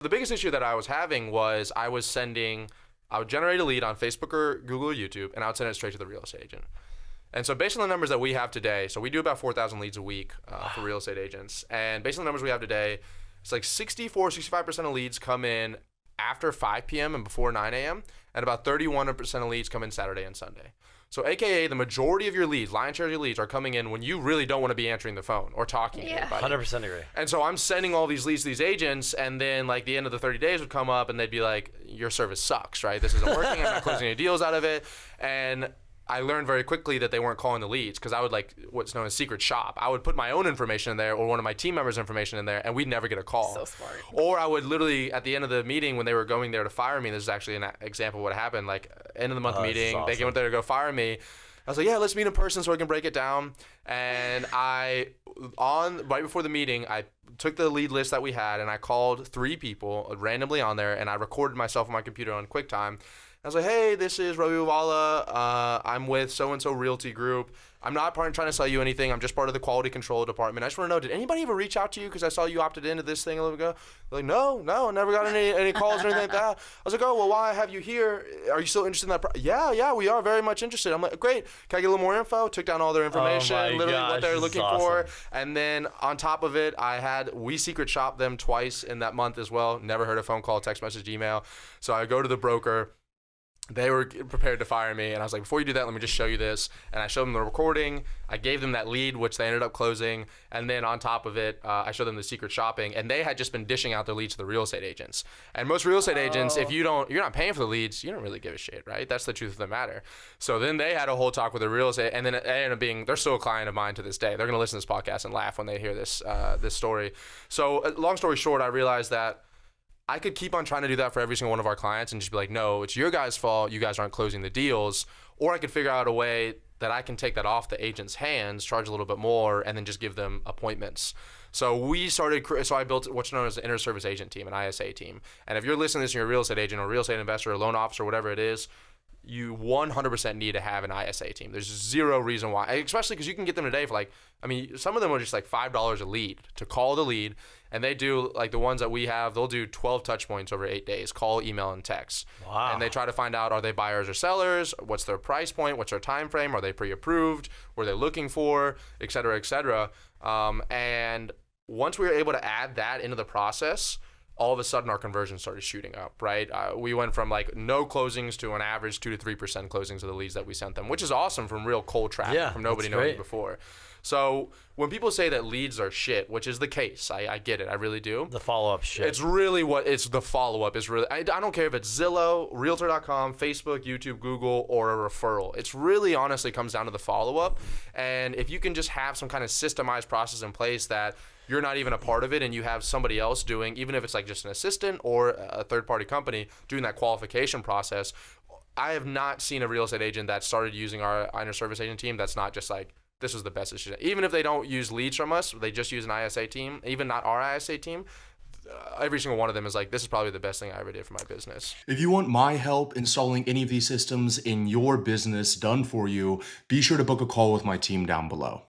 The biggest issue that I was having was I would generate a lead on Facebook or Google or YouTube, and I would send it straight to the real estate agent. And so based on the numbers that we have today, so we do about 4,000 leads a week for real estate agents. And based on the numbers we have today, it's like 65% of leads come in after 5 p.m. and before 9 a.m. And about 31% of leads come in Saturday and Sunday. So AKA the majority of your leads, lion's share of your leads, are coming in when you really don't want to be answering the phone or talking to anybody. 100% agree. And so I'm sending all these leads to these agents, and then like the end of the 30 days would come up and they'd be like, your service sucks, right? This isn't working. I'm not closing any deals out of it. And I learned very quickly that they weren't calling the leads because I would like what's known as secret shop. I would put my own information in there or one of my team members' information in there, and we'd never get a call. So smart. Or I would literally, at the end of the meeting when they were going there to fire me, this is actually an example of what happened, like end of the month meeting, awesome. they went there to go fire me. I was like, yeah, let's meet in person so I can break it down. And right before the meeting, I took the lead list that we had and I called 3 people randomly on there, and I recorded myself on my computer on QuickTime. I was like, hey, this is Ravi Abuvala. I'm with so-and-so Realty Group. I'm not trying to sell you anything. I'm just part of the quality control department. I just want to know, did anybody ever reach out to you because I saw you opted into this thing a little ago? They're like, no, never got any calls or anything like that. I was like, oh, well, why have you here? Are you still interested in that? Yeah, we are very much interested. I'm like, great. Can I get a little more info? Took down all their information, what they're looking for. And then on top of it, we secret shopped them twice in that month as well. Never heard a phone call, text message, email. So I go to the broker. They were prepared to fire me, and I was like, before you do that, let me just show you this. And I showed them the recording. I gave them that lead, which they ended up closing. And then on top of it, I showed them the secret shopping, and they had just been dishing out their leads to the real estate agents. And most real estate agents, if you're not paying for the leads, you don't really give a shit, right? That's the truth of the matter. So then they had a whole talk with the real estate, and then it ended up being, they're still a client of mine to this day. They're going to listen to this podcast and laugh when they hear this story. So long story short, I realized that I could keep on trying to do that for every single one of our clients and just be like, no, it's your guys' fault. You guys aren't closing the deals. Or I could figure out a way that I can take that off the agent's hands, charge a little bit more, and then just give them appointments. So I built what's known as an inter-service agent team, an ISA team. And if you're listening to this and you're a real estate agent or a real estate investor or loan officer, whatever it is, you 100% need to have an ISA team. There's zero reason why, especially because you can get them today for some of them are just like $5 a lead to call the lead. And they do, like the ones that we have, they'll do 12 touch points over 8 days, call, email, and text. Wow. And they try to find out, are they buyers or sellers? What's their price point? What's their time frame? Are they pre-approved? What are they looking for? Et cetera, et cetera. And once we were able to add that into the process, all of a sudden our conversion started shooting up, right? We went from like no closings to an average 2 to 3% closings of the leads that we sent them, which is awesome from real cold traffic, from nobody knowing before. So when people say that leads are shit, which is the case, I get it, I really do. The follow-up shit. It's really it's the follow-up is really, I don't care if it's Zillow, Realtor.com, Facebook, YouTube, Google, or a referral. It's really honestly comes down to the follow-up. And if you can just have some kind of systemized process in place that you're not even a part of it and you have somebody else doing, even if it's like just an assistant or a third-party company doing that qualification process. I have not seen a real estate agent that started using our inter-service agent team that's not just like, this is the best decision. Even if they don't use leads from us, they just use an ISA team, even not our ISA team, every single one of them is like, this is probably the best thing I ever did for my business. If you want my help installing any of these systems in your business done for you, be sure to book a call with my team down below.